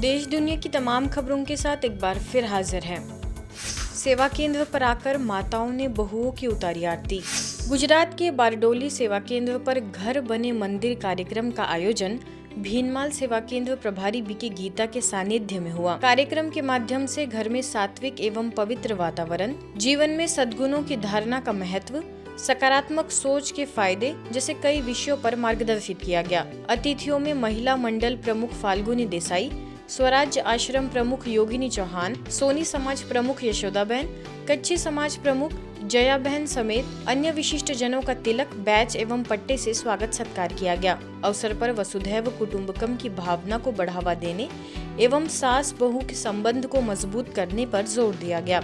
देश दुनिया की तमाम खबरों के साथ एक बार फिर हाजिर है। सेवा केंद्र पर आकर माताओं ने बहुओं की उतारी आरती। गुजरात के बारडोली सेवा केंद्र पर घर बने मंदिर कार्यक्रम का आयोजन भीनमाल सेवा केंद्र प्रभारी बीके गीता के सानिध्य में हुआ। कार्यक्रम के माध्यम से घर में सात्विक एवं पवित्र वातावरण, जीवन में सद्गुणों की धारणा का महत्व, सकारात्मक सोच के फायदे जैसे कई विषयों पर मार्गदर्शित किया गया। अतिथियों में महिला मंडल प्रमुख फाल्गुनी देसाई, स्वराज्य आश्रम प्रमुख योगिनी चौहान, सोनी समाज प्रमुख यशोदाबहन, कच्ची समाज प्रमुख जया बहन समेत अन्य विशिष्ट जनों का तिलक, बैच एवं पट्टे से स्वागत सत्कार किया गया। अवसर पर वसुधैव कुटुंबकम की भावना को बढ़ावा देने एवं सास बहू के संबंध को मजबूत करने पर जोर दिया गया।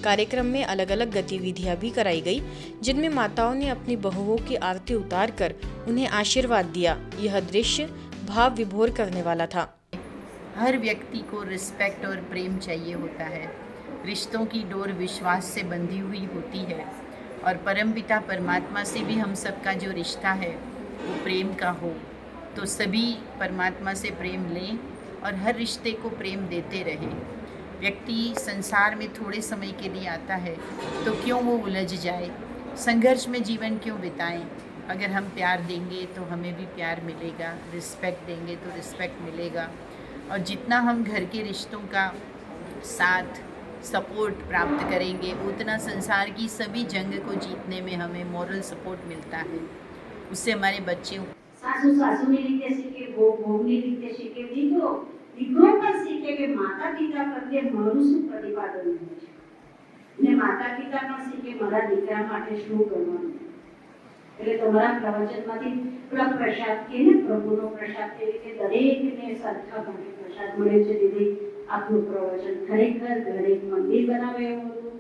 कार्यक्रम में अलग अलग गतिविधियां भी कराई गई, जिनमें माताओं ने अपनी बहुओं की आरती उतारकर उन्हें आशीर्वाद दिया। यह दृश्य भाव विभोर करने वाला था। हर व्यक्ति को रिस्पेक्ट और प्रेम चाहिए होता है। रिश्तों की डोर विश्वास से बंधी हुई होती है और परमपिता परमात्मा से भी हम सबका जो रिश्ता है वो प्रेम का हो। तो सभी परमात्मा से प्रेम लें और हर रिश्ते को प्रेम देते रहें। व्यक्ति संसार में थोड़े समय के लिए आता है तो क्यों वो उलझ जाए, संघर्ष में जीवन क्यों बिताएं। अगर हम प्यार देंगे तो हमें भी प्यार मिलेगा, रिस्पेक्ट देंगे तो रिस्पेक्ट मिलेगा। और जितना हम घर के रिश्तों का साथ सपोर्ट प्राप्त करेंगे उतना संसार की सभी जंग को जीतने में हमें मॉरल सपोर्ट मिलता है। उससे हमारे बच्चे सासू सासूની રીતે શીખે, વહુની રીતે શીખે, દીકરો પણ શીખે કે માતા પિતા પ્રત્યે મારું શું પ્રતિપાદન છે ને માતા પિતા પણ શીખે મારા દીકરા માટે શું કરવાનું। એટલે તમારા પ્રવચનમાંથી પેલા પ્રસાદ કે ને પ્રભુનો પ્રસાદ તે રીતે દરેકને સરખા ભાગે પ્રસાદ મળે છે। દીદી આપનું પ્રવચન ખરેખર દરેક મંદિર બનાવે એવું હતું।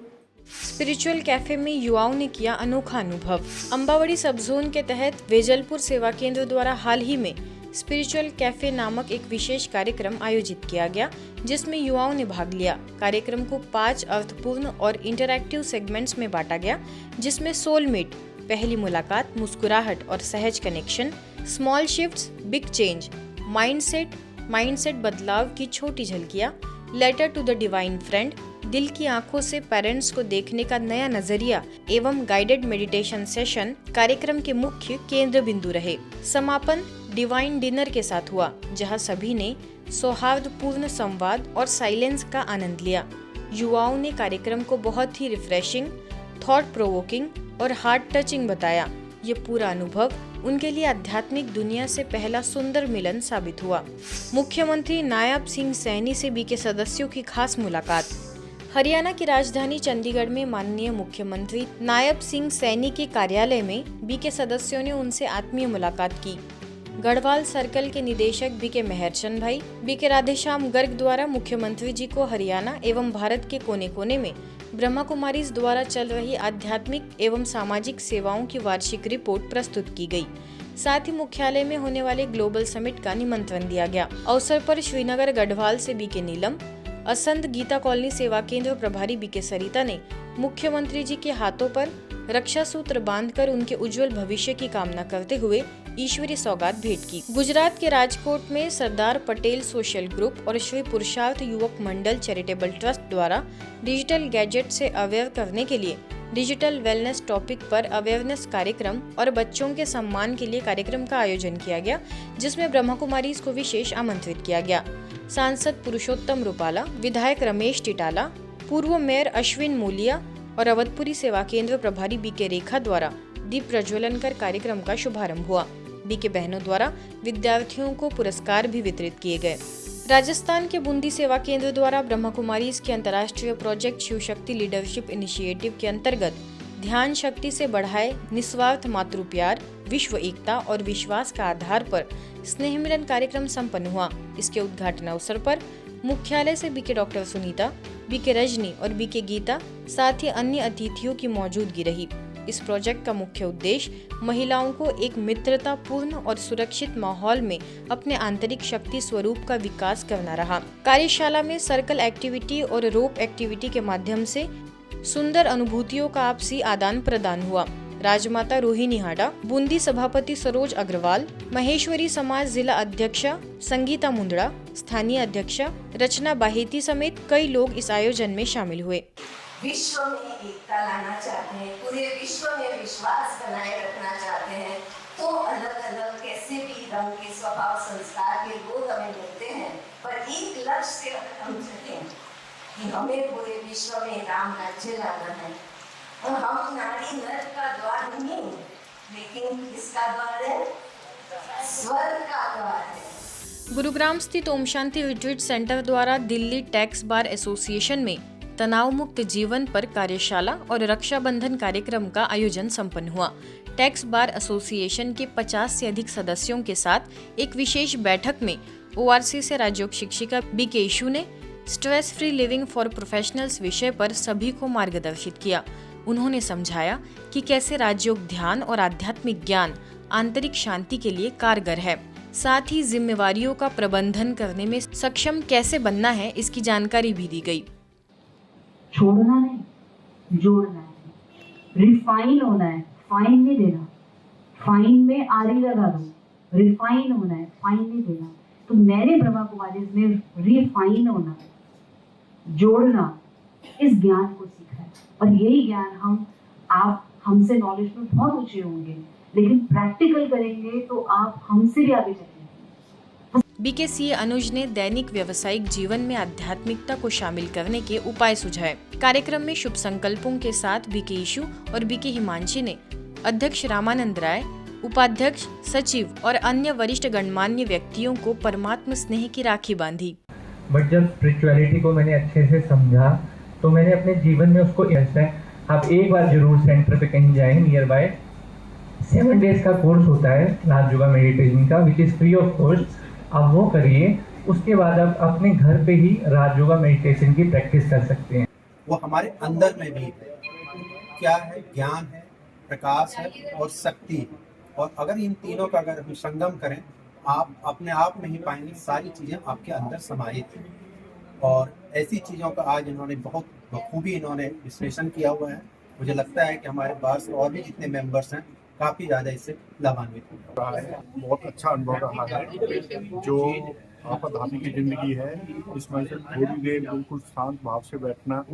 स्पिरिचुअल कैफे में युवाओं ने किया अनोखा अनुभव। अम्बावड़ी सब जोन के तहत वेजलपुर सेवा केंद्र द्वारा हाल ही में स्पिरिचुअल कैफे नामक एक विशेष कार्यक्रम आयोजित किया गया, जिसमें युवाओं ने भाग लिया। कार्यक्रम को 5 अर्थपूर्ण और इंटरैक्टिव सेगमेंट्स में बांटा गया, जिसमें सोलमेट, पहली मुलाकात, मुस्कुराहट और सहज connection, small shifts, big change, mindset बदलाव की छोटी झलकियां, letter to the divine friend, दिल की आंखों से पेरेंट्स को देखने का नया नजरिया एवं गाइडेड मेडिटेशन सेशन कार्यक्रम के मुख्य केंद्र बिंदु रहे। समापन डिवाइन डिनर के साथ हुआ, जहां सभी ने सौहार्दपूर्ण संवाद और साइलेंस का आनंद लिया। युवाओं ने कार्यक्रम को बहुत ही रिफ्रेशिंग, थॉट प्रोवोकिंग और हार्ट टचिंग बताया। ये पूरा अनुभव उनके लिए आध्यात्मिक दुनिया से पहला सुंदर मिलन साबित हुआ। मुख्यमंत्री नायब सिंह सैनी से बीके सदस्यों की खास मुलाकात। हरियाणा की राजधानी चंडीगढ़ में माननीय मुख्यमंत्री नायब सिंह सैनी के कार्यालय में बीके सदस्यों ने उनसे आत्मीय मुलाकात की। गढ़वाल सर्कल के निदेशक बीके मेहरचंद भाई, बीके राधेश्याम गर्ग द्वारा मुख्यमंत्री जी को हरियाणा एवं भारत के कोने कोने में ब्रह्मा कुमारीज द्वारा चल रही आध्यात्मिक एवं सामाजिक सेवाओं की वार्षिक रिपोर्ट प्रस्तुत की गई। साथ ही मुख्यालय में होने वाले ग्लोबल समिट का निमंत्रण दिया गया। अवसर पर श्रीनगर गढ़वाल से बीके नीलम, असंत गीता कॉलोनी सेवा केंद्र प्रभारी बीके सरिता ने मुख्यमंत्री जी के हाथों पर रक्षा सूत्र बांधकर उनके उज्जवल भविष्य की कामना करते हुए ईश्वरीय सौगात भेंट की। गुजरात के राजकोट में सरदार पटेल सोशल ग्रुप और श्री पुरुषार्थ युवक मंडल चैरिटेबल ट्रस्ट द्वारा डिजिटल गैजेट से अवेयर करने के लिए डिजिटल वेलनेस टॉपिक पर अवेयरनेस कार्यक्रम और बच्चों के सम्मान के लिए कार्यक्रम का आयोजन किया गया, जिसमें ब्रह्मा कुमारीज को विशेष आमंत्रित किया गया। सांसद पुरुषोत्तम रूपाला, विधायक रमेश टिटाला, पूर्व मेयर अश्विन मूलिया और अवधपुरी सेवा केंद्र प्रभारी बीके रेखा द्वारा दीप प्रज्वलन कर कार्यक्रम का शुभारंभ हुआ। बीके बहनों द्वारा विद्यार्थियों को पुरस्कार भी वितरित किए गए। राजस्थान के बूंदी सेवा केंद्र द्वारा ब्रह्मा कुमारीज के अंतर्राष्ट्रीय project Shiv Shakti leadership initiative के अंतर्गत ध्यान शक्ति से बढ़ाए निस्वार्थ मातृ प्यार, विश्व एकता और विश्वास का आधार पर स्नेह मिलन कार्यक्रम संपन्न हुआ। इसके उद्घाटन अवसर पर मुख्यालय से BK doctor Sunita, BK Rajni और बीके गीता, साथ ही अन्य अतिथियों की मौजूदगी रही। इस प्रोजेक्ट का मुख्य उद्देश्य महिलाओं को एक मित्रता पूर्ण और सुरक्षित माहौल में अपने आंतरिक शक्ति स्वरूप का विकास करना रहा। कार्यशाला में सर्कल एक्टिविटी और रोप एक्टिविटी के माध्यम से सुंदर अनुभूतियों का आपसी आदान प्रदान हुआ। राजमाता रोहिणी हाडा, बूंदी सभापति सरोज अग्रवाल, महेश्वरी समाज जिला अध्यक्षा संगीता मुंदड़ा, स्थानीय अध्यक्षा रचना बाहेती समेत कई लोग इस आयोजन में शामिल हुए। विश्व में एकता लाना चाहते हैं, पूरे विश्व में विश्वास बनाए रखना चाहते हैं, तो अलग अलग कैसे भी रंग के स्वभाव संस्कार के लोग हमें मिलते हैं, पर एक लक्ष्य से अगर हम चलें कि हमें पूरे विश्व में राम राज्य लाना है, और हम नारी नर का द्वार नहीं, लेकिन किसका द्वार है? स्वर्ग का द्वार है। गुरुग्राम स्थित ओम शांति रिट्रीट सेंटर द्वारा दिल्ली टैक्स बार एसोसिएशन में तनाव मुक्त जीवन पर कार्यशाला और रक्षाबंधन कार्यक्रम का आयोजन संपन्न हुआ। टैक्स बार एसोसिएशन के 50 से अधिक सदस्यों के साथ एक विशेष बैठक में ओआरसी से राजयोग शिक्षिका बीके इशू ने stress free living for professionals विषय पर सभी को मार्गदर्शित किया। उन्होंने समझाया कि कैसे राजयोग ध्यान और आध्यात्मिक ज्ञान आंतरिक शांति के लिए कारगर है, साथ ही जिम्मेवारियों का प्रबंधन करने में सक्षम कैसे बनना है, इसकी जानकारी भी दी गई। छोड़ना नहीं, जोड़ना है, रिफाइन होना है, फाइन नहीं देना। फाइन में आरी लगा दो, रिफाइन होना है, फाइन नहीं देना। तो मैंने ब्रह्मा कुमारी में रिफाइन होना, जोड़ना, इस ज्ञान को सीखा है। और यही ज्ञान आप हमसे नॉलेज में बहुत ऊंचे होंगे, लेकिन प्रैक्टिकल करेंगे तो आप हमसे भी आगे चलेंगे। बीकेसीए अनुज ने दैनिक व्यवसायिक जीवन में आध्यात्मिकता को शामिल करने के उपाय सुझाए। कार्यक्रम में शुभ संकल्पों के साथ बीके इशू और बीके हिमांशी ने अध्यक्ष रामानंद राय, उपाध्यक्ष, सचिव और अन्य वरिष्ठ गणमान्य व्यक्तियों को परमात्मा स्नेह की राखी बांधी। बट जब स्पिरिचुअलिटी को मैंने अच्छे से समझा तो मैंने अपने जीवन में उसको आप एक बार जरूर सेंटर पे कहीं जाएं नियर बाय। 7 days का कोर्स होता है राजयोगा मेडिटेशन का, which is free of cost. आप वो करिए, उसके बाद आप अपने घर पे ही राजयोगा मेडिटेशन की प्रैक्टिस कर सकते हैं। वो हमारे अंदर में भी है। क्या है? ज्ञान है, प्रकाश है और शक्ति है। और अगर इन तीनों का अगर हम संगम करें, आप अपने आप में ही पाएंगे सारी चीज़ें आपके अंदर समाहित हैं। और ऐसी चीज़ों का आज इन्होंने बहुत बखूबी विश्लेषण किया हुआ है। मुझे लगता है कि हमारे पास और भी जितने मेंबर्स हैं काफ़ी ज़्यादा इससे लाभान्वित हो रहा है। बहुत अच्छा अनुभव रहा है। जो आपाधापी की जिंदगी है, इसमें से थोड़ी देर बिल्कुल शांत भाव से बैठना,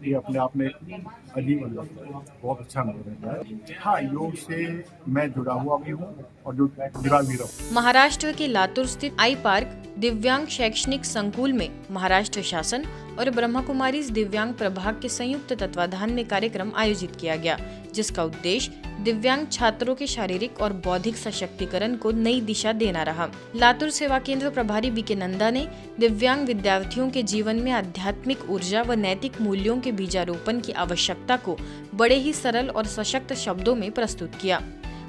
ये अपने आप में अजीब अनुभव है। बहुत अच्छा अनुभव रहता है। हाँ, योग से मैं जुड़ा हुआ भी हूँ और जुड़ा भी रहूँ। महाराष्ट्र के लातूर स्थित आई पार्क दिव्यांग शैक्षणिक संकुल में महाराष्ट्र शासन और ब्रह्मा कुमारीज दिव्यांग प्रभाग के संयुक्त तत्वाधान में कार्यक्रम आयोजित किया गया, जिसका उद्देश्य दिव्यांग छात्रों के शारीरिक और बौद्धिक सशक्तिकरण को नई दिशा देना रहा। लातूर सेवा केंद्र प्रभारी बीके नंदा ने दिव्यांग विद्यार्थियों के जीवन में आध्यात्मिक ऊर्जा व नैतिक मूल्यों के बीजारोपण की आवश्यकता को बड़े ही सरल और सशक्त शब्दों में प्रस्तुत किया।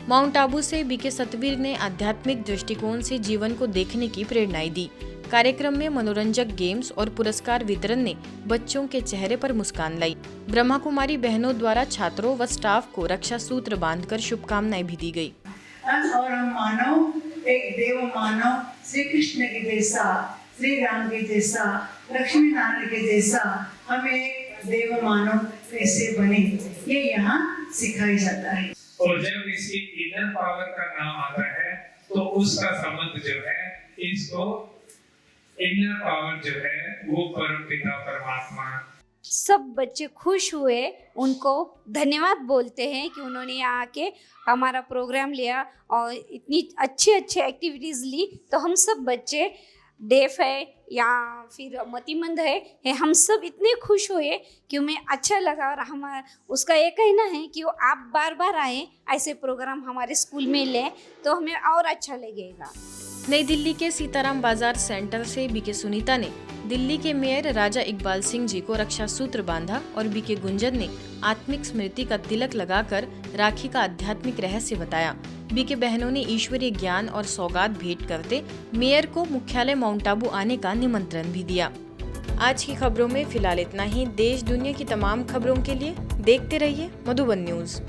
माउंट आबू से बीके सतवीर ने आध्यात्मिक दृष्टिकोण से जीवन को देखने की प्रेरणाएं दी। कार्यक्रम में मनोरंजक गेम्स और पुरस्कार वितरण ने बच्चों के चेहरे पर मुस्कान लाई। ब्रह्मा कुमारी बहनों द्वारा छात्रों व स्टाफ को रक्षा सूत्र बांधकर शुभकामनाएं भी दी गई। और हम मानव, एक देव मानव, श्री कृष्ण के जैसा, श्री राम के जैसा, लक्ष्मी नारायण के जैसा, हमें देव मानव कैसे बने, ये यहाँ सिखाया जाता है। और जब इसकी इनर पावर का नाम आता है तो उसका संबंध जो है, इसको इनर पावर जो है वो परम पिता परमात्मा। सब बच्चे खुश हुए, उनको धन्यवाद बोलते हैं कि उन्होंने यहाँ आके हमारा प्रोग्राम लिया और इतनी अच्छी एक्टिविटीज़ ली। तो हम सब बच्चे डेफ है या फिर मतिमंद है, हम सब इतने खुश हुए कि हमें अच्छा लगा। और हमारा उसका ये कहना है कि वो आप बार बार आए, ऐसे प्रोग्राम हमारे स्कूल में लें तो हमें और अच्छा लगेगा। नई दिल्ली के सीताराम बाजार सेंटर से बीके सुनीता ने दिल्ली के मेयर राजा इकबाल सिंह जी को रक्षा सूत्र बांधा और बीके गुंजन ने आत्मिक स्मृति का तिलक लगाकर राखी का आध्यात्मिक रहस्य बताया। बीके बहनों ने ईश्वरीय ज्ञान और सौगात भेंट करते मेयर को मुख्यालय माउंट आबू आने का निमंत्रण भी दिया। आज की खबरों में फिलहाल इतना ही। देश दुनिया की तमाम खबरों के लिए देखते रहिए मधुबन न्यूज।